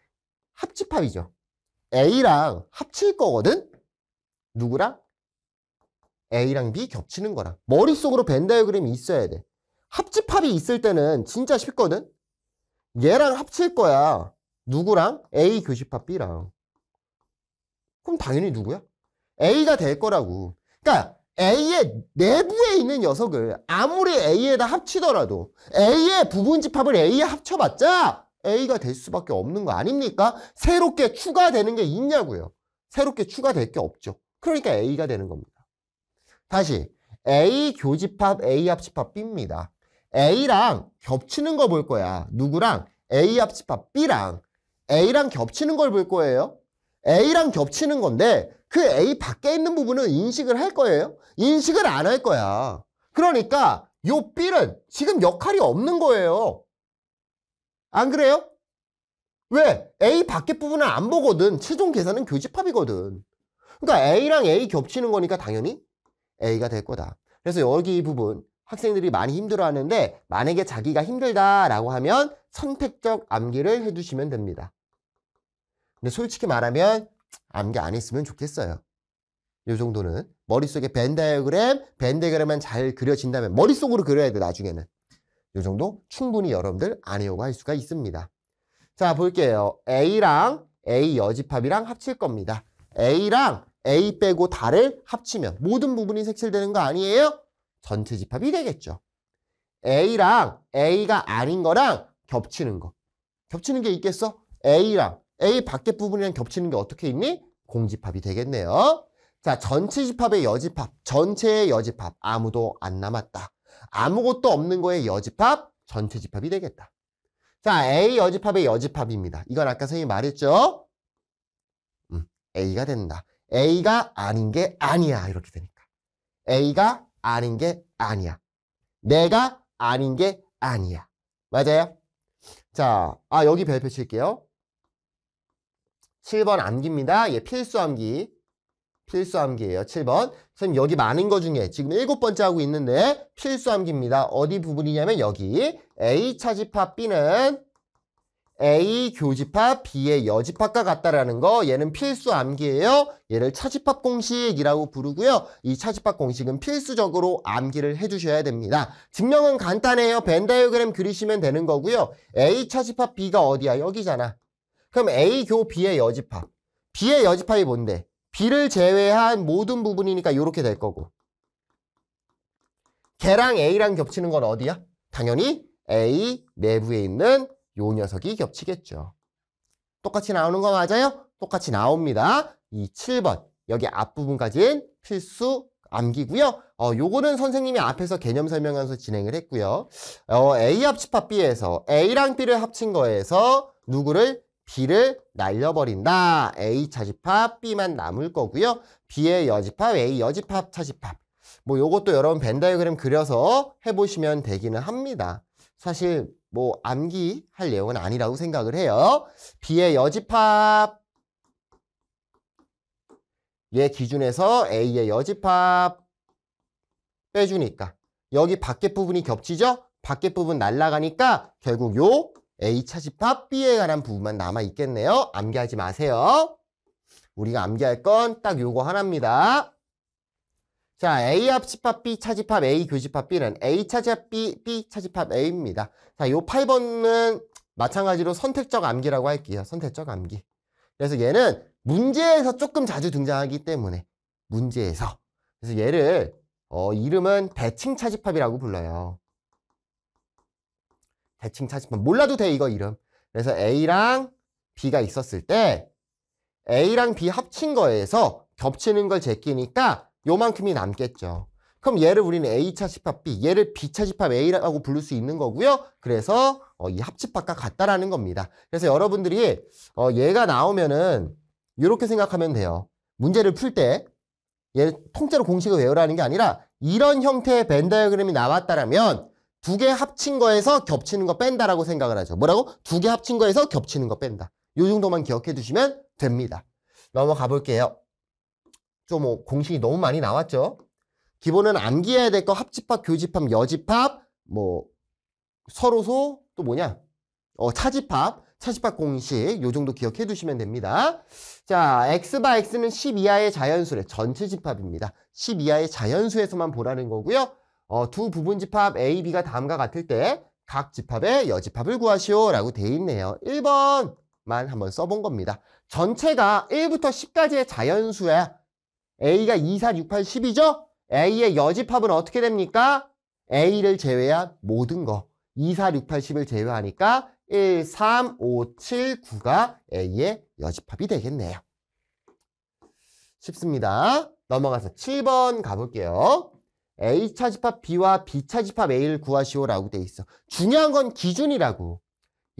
[SPEAKER 1] 합집합이죠. A랑 합칠 거거든? 누구랑? A랑 B 겹치는 거랑. 머릿속으로 벤 다이어그램이 있어야 돼. 합집합이 있을 때는 진짜 쉽거든? 얘랑 합칠 거야. 누구랑? A 교집합 B랑. 그럼 당연히 누구야? A가 될 거라고. 그러니까 A의 내부에 있는 녀석을 아무리 A에다 합치더라도 A의 부분집합을 A에 합쳐봤자 A가 될 수밖에 없는 거 아닙니까? 새롭게 추가되는 게 있냐고요. 새롭게 추가될 게 없죠. 그러니까 A가 되는 겁니다. 다시 A 교집합 A 합집합 B입니다. A랑 겹치는 거 볼 거야. 누구랑? A 합집합 B랑. A랑 겹치는 걸 볼 거예요. A랑 겹치는 건데 그 A 밖에 있는 부분은 인식을 할 거예요? 인식을 안 할 거야. 그러니까 요 B는 지금 역할이 없는 거예요. 안 그래요? 왜? A 밖에 부분은 안 보거든. 최종 계산은 교집합이거든. 그러니까 A랑 A 겹치는 거니까 당연히 A가 될 거다. 그래서 여기 이 부분 학생들이 많이 힘들어하는데 만약에 자기가 힘들다라고 하면 선택적 암기를 해두시면 됩니다. 근데 솔직히 말하면 암기 안 했으면 좋겠어요. 이 정도는 머릿속에 벤 다이어그램만 잘 그려진다면 머릿속으로 그려야 돼. 나중에는 이 정도 충분히 여러분들 안 해오고 할 수가 있습니다. 자, 볼게요. A랑 A 여집합이랑 합칠 겁니다. A랑 A 빼고 다를 합치면 모든 부분이 색칠되는 거 아니에요? 전체 집합이 되겠죠. A랑 A가 아닌 거랑 겹치는 거. 겹치는 게 있겠어? A랑 A 밖에 부분이랑 겹치는 게 어떻게 있니? 공집합이 되겠네요. 자, 전체 집합의 여집합, 전체의 여집합, 아무도 안 남았다. 아무것도 없는 거의 여집합, 전체 집합이 되겠다. 자, A 여집합의 여집합입니다. 이건 아까 선생님이 말했죠? A가 된다. A가 아닌 게 아니야. 이렇게 되니까. A가 아닌 게 아니야. 내가 아닌 게 아니야. 맞아요? 자, 여기 별표 칠게요. 7번 암기입니다. 예, 필수 암기. 필수 암기예요. 7번. 선생님 여기 많은 거 중에 지금 7번째 하고 있는데 필수 암기입니다. 어디 부분이냐면 여기 A 차집합 B는 A 교집합 B의 여집합과 같다라는 거. 얘는 필수 암기예요. 얘를 차집합 공식이라고 부르고요. 이 차집합 공식은 필수적으로 암기를 해주셔야 됩니다. 증명은 간단해요. 벤 다이어그램 그리시면 되는 거고요. A 차집합 B가 어디야? 여기잖아. 그럼 A 교 B의 여집합. B의 여집합이 뭔데? B를 제외한 모든 부분이니까 이렇게 될 거고. 걔랑 A랑 겹치는 건 어디야? 당연히 A 내부에 있는 요 녀석이 겹치겠죠. 똑같이 나오는 거 맞아요? 똑같이 나옵니다. 이 7번 여기 앞부분까지는 필수 암기고요. 요거는 선생님이 앞에서 개념 설명하면서 진행을 했고요. A 합집합 B에서 A랑 B를 합친 거에서 누구를? B를 날려버린다. A 차집합 B만 남을 거고요. B의 여집합 A 여집합 차집합. 뭐 요것도 여러분 벤 다이어그램 그려서 해보시면 되기는 합니다. 사실 뭐 암기할 내용은 아니라고 생각을 해요. B의 여집합 얘 기준에서 A의 여집합 빼주니까 여기 밖에 부분이 겹치죠? 밖에 부분 날아가니까 결국 요 A 차집합 B에 관한 부분만 남아있겠네요. 암기하지 마세요. 우리가 암기할 건 딱 요거 하나입니다. 자, A 합집합 B 차집합 A 교집합 B는 A 차집합 B 차집합 A입니다. 자, 요 8번은 마찬가지로 선택적 암기라고 할게요. 선택적 암기. 그래서 얘는 문제에서 조금 자주 등장하기 때문에 문제에서. 그래서 얘를 이름은 대칭 차집합이라고 불러요. 대칭 차집합. 몰라도 돼, 이거 이름. 그래서 A랑 B가 있었을 때 A랑 B 합친 거에서 겹치는 걸 제끼니까 요만큼이 남겠죠. 그럼 얘를 우리는 A 차집합 B, 얘를 B 차집합 A라고 부를 수 있는 거고요. 그래서 이 합집합과 같다라는 겁니다. 그래서 여러분들이 얘가 나오면은 이렇게 생각하면 돼요. 문제를 풀 때 얘를 통째로 공식을 외우라는 게 아니라 이런 형태의 벤 다이어그램이 나왔다라면 두 개 합친 거에서 겹치는 거 뺀다라고 생각을 하죠. 뭐라고? 두 개 합친 거에서 겹치는 거 뺀다. 요 정도만 기억해 두시면 됩니다. 넘어가 볼게요. 좀 공식이 너무 많이 나왔죠? 기본은 암기해야 될 거 합집합, 교집합, 여집합, 서로소, 또 뭐냐? 차집합 공식 요 정도 기억해 두시면 됩니다. 자, x바 x는 10 이하의 자연수래. 전체 집합입니다. 10 이하의 자연수에서만 보라는 거고요. 두 부분집합 A, B가 다음과 같을 때 각 집합의 여집합을 구하시오 라고 돼 있네요. 1번만 한번 써본 겁니다. 전체가 1부터 10까지의 자연수야. A가 2, 4, 6, 8, 10이죠? A의 여집합은 어떻게 됩니까? A를 제외한 모든 거. 2, 4, 6, 8, 10을 제외하니까 1, 3, 5, 7, 9가 A의 여집합이 되겠네요. 쉽습니다. 넘어가서 7번 가볼게요. A차 집합 B와 B차 집합 A를 구하시오라고 돼 있어. 중요한 건 기준이라고.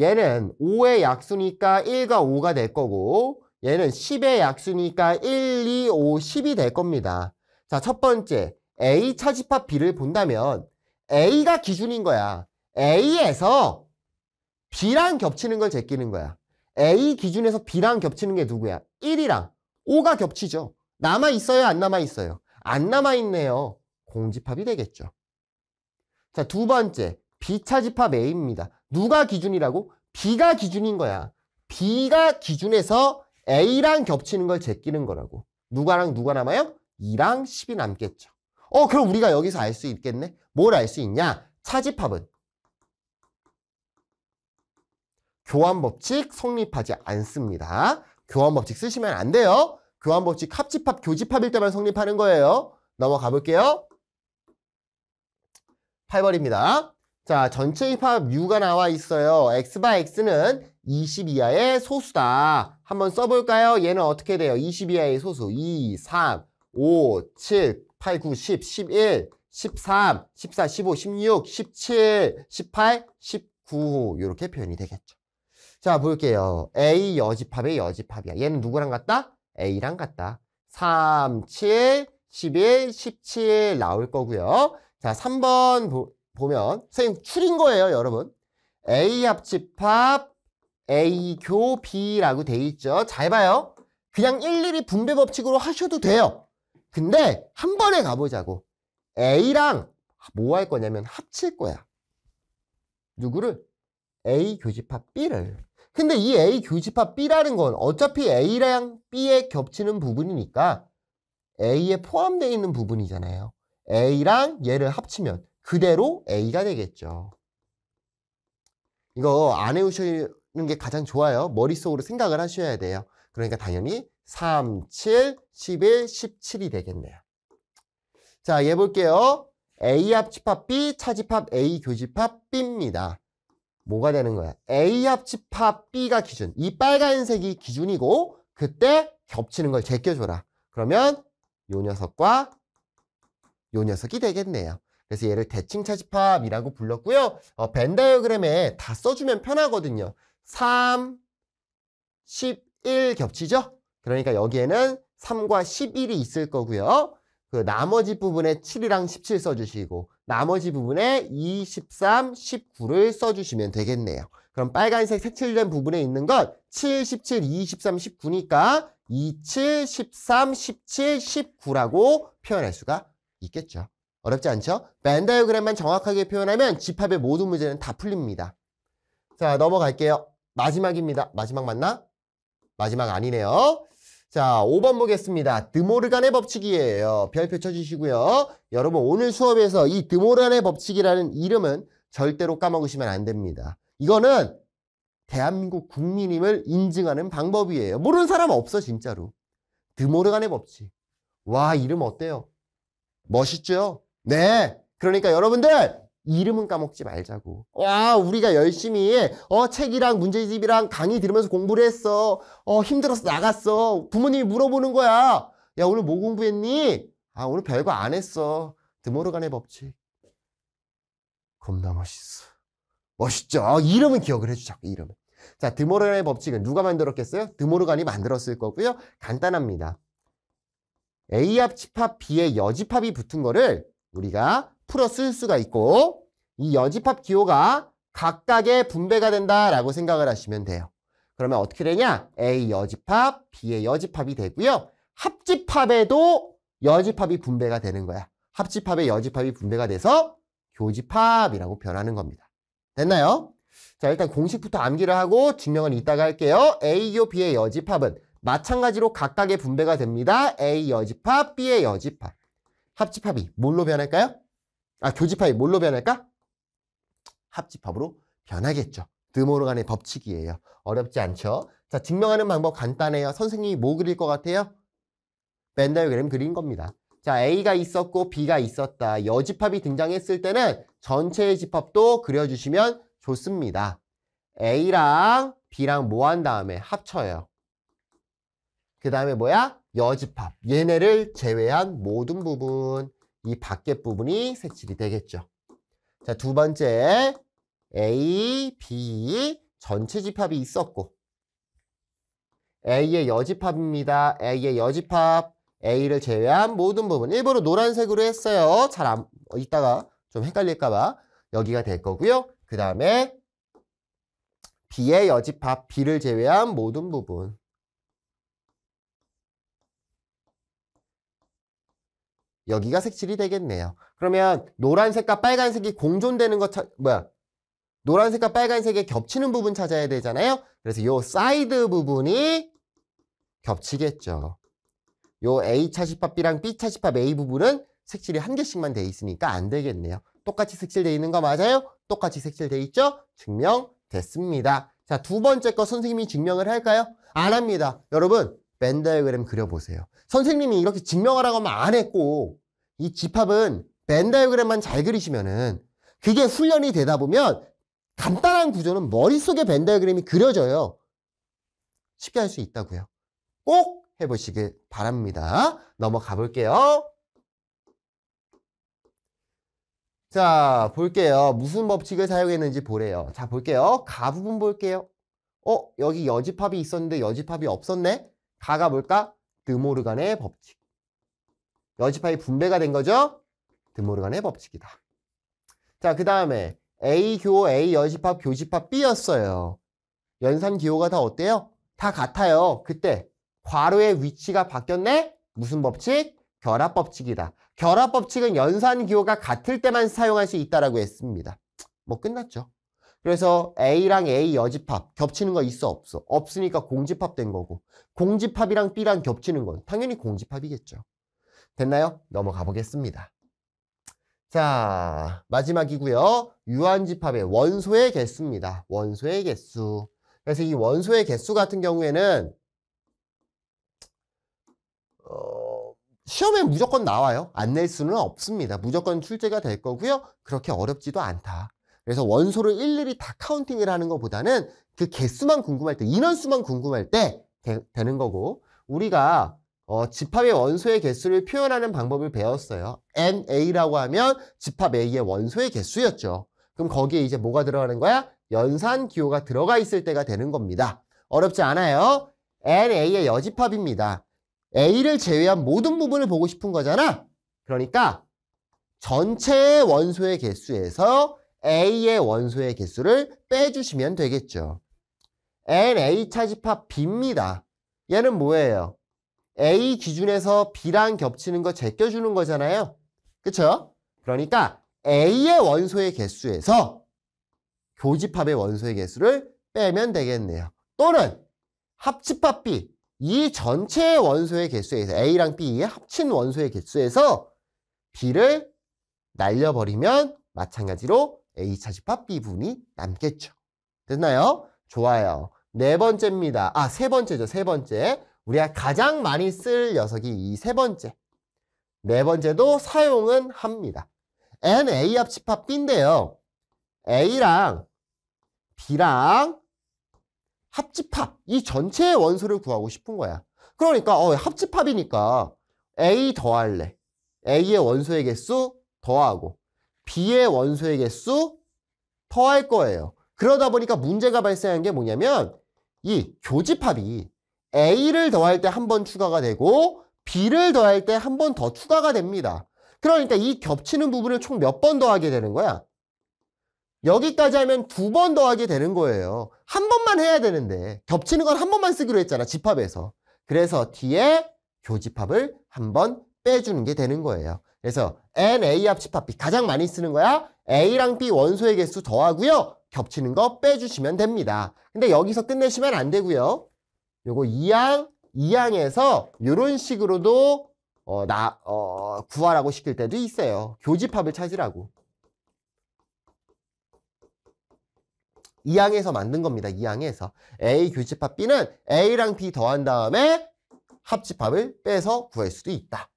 [SPEAKER 1] 얘는 5의 약수니까 1과 5가 될 거고 얘는 10의 약수니까 1, 2, 5, 10이 될 겁니다. 자, 첫 번째 A차 집합 B를 본다면 A가 기준인 거야. A에서 B랑 겹치는 걸 제끼는 거야. A 기준에서 B랑 겹치는 게 누구야? 1이랑 5가 겹치죠. 남아있어요? 안 남아있어요? 안 남아있네요. 공집합이 되겠죠. 자, 두 번째 B차 집합 A입니다. 누가 기준이라고? B가 기준인 거야. B가 기준에서 A랑 겹치는 걸 제끼는 거라고. 누가랑 누가 남아요? 2랑 10이 남겠죠. 그럼 우리가 여기서 알 수 있겠네? 뭘 알 수 있냐? 차집합은 교환법칙 성립하지 않습니다. 교환법칙 쓰시면 안 돼요. 교환법칙 합집합, 교집합일 때만 성립하는 거예요. 넘어가 볼게요. 8번입니다. 자, 전체 입합 U가 나와 있어요. X바 X는 20 이하의 소수다. 한번 써볼까요? 얘는 어떻게 돼요? 20 이하의 소수. 2, 3, 5, 7, 8, 9, 10, 11, 13, 14, 15, 16, 17, 18, 19 이렇게 표현이 되겠죠. 자, 볼게요. A 여집합의 여집합이야. 얘는 누구랑 같다? A랑 같다. 3, 7, 11, 17 나올 거고요. 자, 3번 보면 선생님 추린 거예요, 여러분. A 합집합 A 교 B라고 돼 있죠. 잘 봐요. 그냥 일일이 분배 법칙으로 하셔도 돼요. 근데 한 번에 가보자고. A랑 뭐 할 거냐면 합칠 거야. 누구를? A 교집합 B를. 근데 이 A 교집합 B라는 건 어차피 A랑 B에 겹치는 부분이니까 A에 포함되어 있는 부분이잖아요. A랑 얘를 합치면 그대로 A가 되겠죠. 이거 안 외우시는 게 가장 좋아요. 머릿속으로 생각을 하셔야 돼요. 그러니까 당연히 3, 7, 11, 17이 되겠네요. 자, 얘 볼게요. A 합집합 B, 차집합 A 교집합 B입니다. 뭐가 되는 거야? A 합집합 B가 기준. 이 빨간색이 기준이고 그때 겹치는 걸 제껴줘라. 그러면 요 녀석과 요 녀석이 되겠네요. 그래서 얘를 대칭 차집합이라고 불렀고요. 벤 다이어그램에 다 써주면 편하거든요. 3, 11 겹치죠? 그러니까 여기에는 3과 11이 있을 거고요. 그 나머지 부분에 7이랑 17 써주시고 나머지 부분에 2, 13, 19를 써주시면 되겠네요. 그럼 빨간색 색칠된 부분에 있는 건 7, 17, 2, 13, 19니까 27, 13, 17, 19라고 표현할 수가 있겠죠. 어렵지 않죠? 벤 다이어그램만 정확하게 표현하면 집합의 모든 문제는 다 풀립니다. 자, 넘어갈게요. 마지막입니다. 마지막 맞나? 마지막 아니네요. 자, 5번 보겠습니다. 드모르간의 법칙이에요. 별표 쳐주시고요. 여러분 오늘 수업에서 이 드모르간의 법칙이라는 이름은 절대로 까먹으시면 안 됩니다. 이거는 대한민국 국민임을 인증하는 방법이에요. 모르는 사람 없어 진짜로. 드모르간의 법칙. 와, 이름 어때요? 멋있죠? 네. 그러니까 여러분들 이름은 까먹지 말자고. 와, 우리가 열심히 책이랑 문제집이랑 강의 들으면서 공부를 했어. 힘들어서 나갔어. 부모님이 물어보는 거야. 야, 오늘 뭐 공부했니? 아, 오늘 별거 안 했어. 드모르간의 법칙. 겁나 멋있어. 멋있죠? 이름은 기억을 해주자고, 이름은. 자, 드모르간의 법칙은 누가 만들었겠어요? 드모르간이 만들었을 거고요. 간단합니다. A 합집합 B의 여집합이 붙은 거를 우리가 풀어 쓸 수가 있고 이 여집합 기호가 각각의 분배가 된다라고 생각을 하시면 돼요. 그러면 어떻게 되냐? A 여집합, B의 여집합이 되고요. 합집합에도 여집합이 분배가 되는 거야. 합집합에 여집합이 분배가 돼서 교집합이라고 변하는 겁니다. 됐나요? 자, 일단 공식부터 암기를 하고 증명은 이따가 할게요. A교 B의 여집합은 마찬가지로 각각의 분배가 됩니다. A 여집합, B의 여집합. 합집합이 뭘로 변할까요? 교집합이 뭘로 변할까? 합집합으로 변하겠죠. 드모르간의 법칙이에요. 어렵지 않죠? 자, 증명하는 방법 간단해요. 선생님이 뭐 그릴 것 같아요? 벤 다이어그램 그린 겁니다. 자, A가 있었고 B가 있었다. 여집합이 등장했을 때는 전체의 집합도 그려주시면 좋습니다. A랑 B랑 뭐 한 다음에 합쳐요. 그 다음에 뭐야? 여집합. 얘네를 제외한 모든 부분, 이 밖에 부분이 색칠이 되겠죠. 자, 두 번째 A, B 전체 집합이 있었고 A의 여집합입니다. A의 여집합. A를 제외한 모든 부분. 일부러 노란색으로 했어요. 이따가 좀 헷갈릴까봐 여기가 될 거고요. 그 다음에 B의 여집합. B를 제외한 모든 부분. 여기가 색칠이 되겠네요. 그러면 노란색과 빨간색이 공존되는 것 노란색과 빨간색이 겹치는 부분 찾아야 되잖아요. 그래서 요 사이드 부분이 겹치겠죠. 요 A 차집합 B랑 B 차집합 A 부분은 색칠이 한 개씩만 돼 있으니까 안 되겠네요. 똑같이 색칠돼 있는 거 맞아요? 똑같이 색칠돼 있죠? 증명됐습니다. 자, 두 번째 거 선생님이 증명을 할까요? 안 합니다. 여러분, 벤 다이어그램 그려보세요. 선생님이 이렇게 증명하라고 하면 안 했고 이 집합은 벤 다이어그램만 잘 그리시면은 그게 훈련이 되다 보면 간단한 구조는 머릿속에 벤 다이어그램이 그려져요. 쉽게 할 수 있다고요. 꼭 해보시길 바랍니다. 넘어가 볼게요. 자, 볼게요. 무슨 법칙을 사용했는지 보래요. 자, 볼게요. 가 부분 볼게요. 여기 여집합이 있었는데 여집합이 없었네? 가가 뭘까? 드모르간의 법칙. 여집합이 분배가 된 거죠? 드모르간의 법칙이다. 자, 그 다음에 A 교 A 여집합 교집합 B였어요. 연산 기호가 다 어때요? 다 같아요. 그때 괄호의 위치가 바뀌었네? 무슨 법칙? 결합법칙이다. 결합법칙은 연산 기호가 같을 때만 사용할 수 있다라고 했습니다. 뭐 끝났죠. 그래서 A랑 A 여집합 겹치는 거 있어 없어? 없으니까 공집합 된 거고 공집합이랑 B랑 겹치는 건 당연히 공집합이겠죠. 됐나요? 넘어가 보겠습니다. 자, 마지막이고요. 유한집합의 원소의 개수입니다. 원소의 개수. 그래서 이 원소의 개수 같은 경우에는 시험에 무조건 나와요. 안 낼 수는 없습니다. 무조건 출제가 될 거고요. 그렇게 어렵지도 않다. 그래서 원소를 일일이 다 카운팅을 하는 것보다는 그 개수만 궁금할 때, 인원수만 궁금할 때 되는 거고 우리가 집합의 원소의 개수를 표현하는 방법을 배웠어요. NA라고 하면 집합 A의 원소의 개수였죠. 그럼 거기에 이제 뭐가 들어가는 거야? 연산 기호가 들어가 있을 때가 되는 겁니다. 어렵지 않아요. NA의 여집합입니다. A를 제외한 모든 부분을 보고 싶은 거잖아. 그러니까 전체의 원소의 개수에서 A의 원소의 개수를 빼주시면 되겠죠. NA 차집합 B입니다. 얘는 뭐예요? A 기준에서 B랑 겹치는 거 제껴주는 거잖아요. 그쵸? 그러니까 A의 원소의 개수에서 교집합의 원소의 개수를 빼면 되겠네요. 또는 합집합 B, 이 전체의 원소의 개수에서 A랑 B의 합친 원소의 개수에서 B를 날려버리면 마찬가지로 A 차집합 B 부분이 남겠죠. 됐나요? 좋아요. 네 번째입니다. 세 번째죠. 세 번째. 우리가 가장 많이 쓸 녀석이 이 세 번째. 네 번째도 사용은 합니다. NA 합집합 B인데요. A랑 B랑 합집합, 이 전체의 원소를 구하고 싶은 거야. 그러니까 합집합이니까 A 더할래. A의 원소의 개수 더하고 B의 원소의 개수 더할 거예요. 그러다 보니까 문제가 발생한 게 뭐냐면 이 교집합이 A를 더할 때 한 번 추가가 되고 B를 더할 때 한 번 더 추가가 됩니다. 그러니까 이 겹치는 부분을 총 몇 번 더하게 되는 거야? 여기까지 하면 2번 더하게 되는 거예요. 한 번만 해야 되는데 겹치는 건 한 번만 쓰기로 했잖아, 집합에서. 그래서 뒤에 교집합을 한 번 빼주는 게 되는 거예요. 그래서 N, A 합 집합 B 가장 많이 쓰는 거야. A랑 B 원소의 개수 더하고요. 겹치는 거 빼주시면 됩니다. 근데 여기서 끝내시면 안 되고요. 요거 2항에서 이런 식으로도 구하라고 시킬 때도 있어요. 교집합을 찾으라고. 2항에서 만든 겁니다. 2항에서. A 교집합 B는 A랑 B 더한 다음에 합집합을 빼서 구할 수도 있다.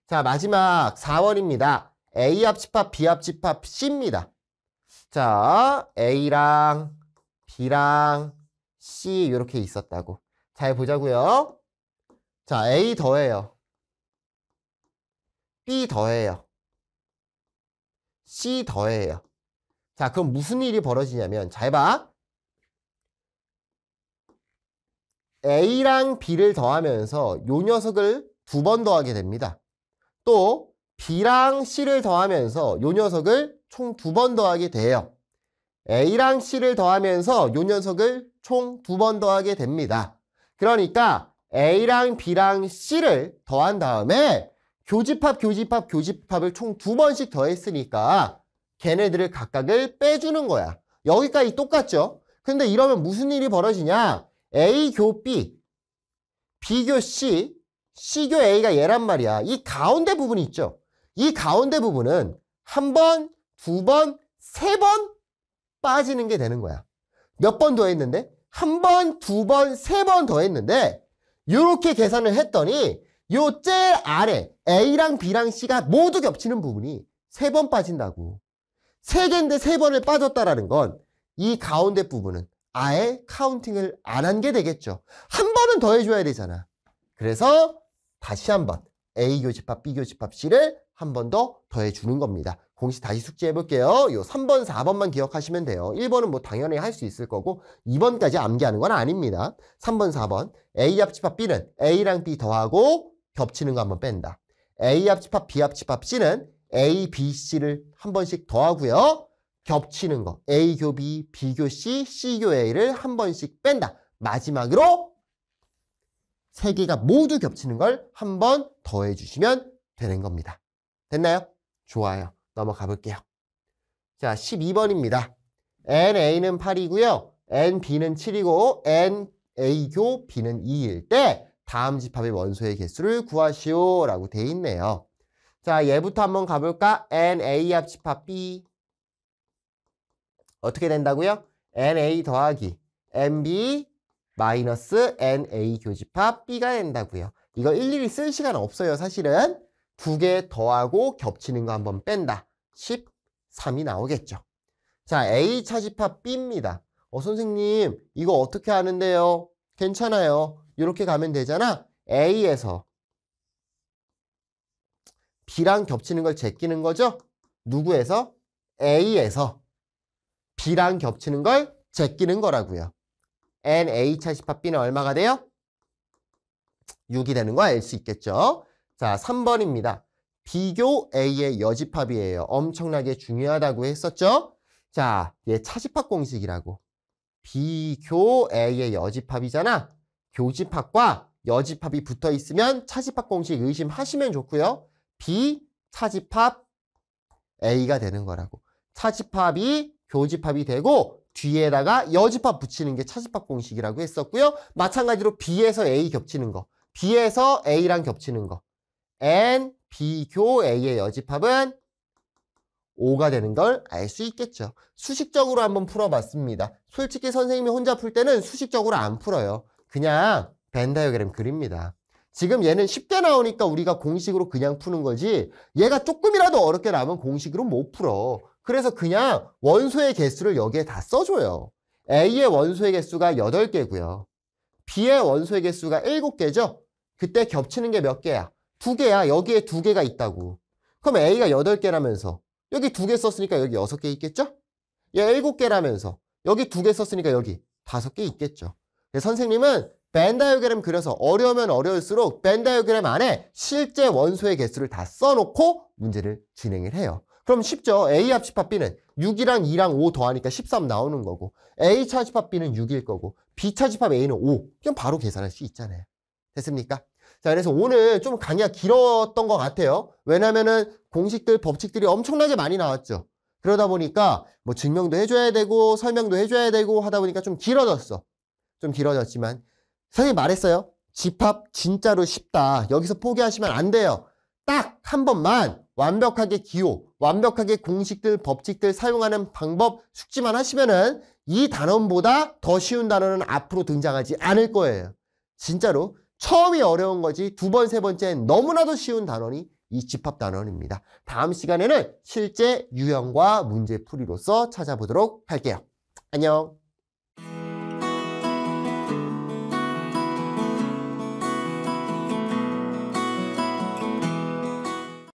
[SPEAKER 1] 자, 마지막 4번입니다. A 합집합, B 합집합 C입니다. 자, A랑 B랑 C 이렇게 있었다고. 잘 보자고요. 자, A 더해요. B 더해요. C 더해요. 자, 그럼 무슨 일이 벌어지냐면 잘 봐. A랑 B를 더하면서 요 녀석을 2번 더하게 됩니다. 또 B랑 C를 더하면서 요 녀석을 총 2번 더하게 돼요. A랑 C를 더하면서 요 녀석을 총 2번 더하게 됩니다. 그러니까 A랑 B랑 C를 더한 다음에 교집합을 총 2번씩 더했으니까 걔네들을 각각을 빼주는 거야. 여기까지 똑같죠? 근데 이러면 무슨 일이 벌어지냐? A교 B, B교 C, C교 A가 얘란 말이야. 이 가운데 부분이 있죠? 이 가운데 부분은 한 번, 2번, 3번 빠지는 게 되는 거야. 몇 번 더했는데? 한 번, 2번, 3번 더했는데 이렇게 계산을 했더니 요 제일 아래 A랑 B랑 C가 모두 겹치는 부분이 3번 빠진다고. 3개인데 3번을 빠졌다라는 건 이 가운데 부분은 아예 카운팅을 안 한 게 되겠죠. 한 번은 더해줘야 되잖아. 그래서 다시 한번 A 교집합, B 교집합 C를 한 번 더 더해주는 겁니다. 공식 다시 숙지해 볼게요. 요 3번, 4번만 기억하시면 돼요. 1번은 뭐 당연히 할 수 있을 거고 2번까지 암기하는 건 아닙니다. 3번, 4번. A 합집합 B는 A랑 B 더하고 겹치는 거 한번 뺀다. A 합집합 B 합집합 C는 A, B, C를 한 번씩 더하고요. 겹치는 거 A교 B, B교 C, C교 A를 한 번씩 뺀다. 마지막으로 3개가 모두 겹치는 걸 한 번 더해주시면 되는 겁니다. 됐나요? 좋아요. 넘어가 볼게요. 자, 12번입니다. NA는 8이고요. NB는 7이고 NA교 B는 2일 때 다음 집합의 원소의 개수를 구하시오 라고 돼 있네요. 자, 얘부터 한번 가볼까? NA 합집합 B 어떻게 된다고요? NA 더하기 NB 마이너스 NA 교집합 B가 된다고요. 이거 일일이 쓸 시간 없어요. 사실은 2개 더하고 겹치는 거 한번 뺀다. 13이 나오겠죠. 자, A 차집합 B입니다. 선생님 이거 어떻게 하는데요? 괜찮아요. 이렇게 가면 되잖아. A에서 B랑 겹치는 걸 제끼는 거죠? 누구에서? A에서 B랑 겹치는 걸 제끼는 거라고요. NA 차집합 B는 얼마가 돼요? 6이 되는 거 알 수 있겠죠? 자, 3번입니다. B교 A의 여집합이에요. 엄청나게 중요하다고 했었죠? 자, 얘 차집합 공식이라고. B교 A의 여집합이잖아. 교집합과 여집합이 붙어 있으면 차집합 공식 의심하시면 좋고요. B 차집합 A가 되는 거라고. 차집합이 교집합이 되고 뒤에다가 여집합 붙이는 게 차집합 공식이라고 했었고요. 마찬가지로 B에서 A 겹치는 거, B에서 A랑 겹치는 거. N, B교 A의 여집합은 5가 되는 걸 알 수 있겠죠. 수식적으로 한번 풀어봤습니다. 솔직히 선생님이 혼자 풀 때는 수식적으로 안 풀어요. 그냥 벤 다이어그램 그립니다. 지금 얘는 쉽게 나오니까 우리가 공식으로 그냥 푸는 거지 얘가 조금이라도 어렵게 나오면 공식으로 못 풀어. 그래서 그냥 원소의 개수를 여기에 다 써줘요. A의 원소의 개수가 8개고요. B의 원소의 개수가 7개죠. 그때 겹치는 게 몇 개야? 2개야. 여기에 2개가 있다고. 그럼 A가 8개라면서 여기 2개 썼으니까 여기 6개 있겠죠? 얘 7개라면서 여기 2개 썼으니까 여기 5개 있겠죠. 선생님은 벤 다이어그램 그려서 어려우면 어려울수록 벤 다이어그램 안에 실제 원소의 개수를 다 써놓고 문제를 진행을 해요. 그럼 쉽죠. A 합집합 B는 6이랑 2랑 5 더하니까 13 나오는 거고 A차 집합 B는 6일 거고 B차 집합 A는 5. 그냥 바로 계산할 수 있잖아요. 됐습니까? 자, 그래서 오늘 좀 강의가 길었던 것 같아요. 왜냐면은 공식들, 법칙들이 엄청나게 많이 나왔죠. 그러다 보니까 뭐 증명도 해줘야 되고 설명도 해줘야 되고 하다 보니까 좀 길어졌어. 좀 길어졌지만 선생님이 말했어요. 집합 진짜로 쉽다. 여기서 포기하시면 안 돼요. 딱 한 번만 완벽하게 기호, 완벽하게 공식들, 법칙들 사용하는 방법 숙지만 하시면은 이 단원보다 더 쉬운 단어는 앞으로 등장하지 않을 거예요. 진짜로 처음이 어려운 거지 두 번, 세 번째는 너무나도 쉬운 단원이 이 집합 단원입니다. 다음 시간에는 실제 유형과 문제풀이로서 찾아보도록 할게요. 안녕.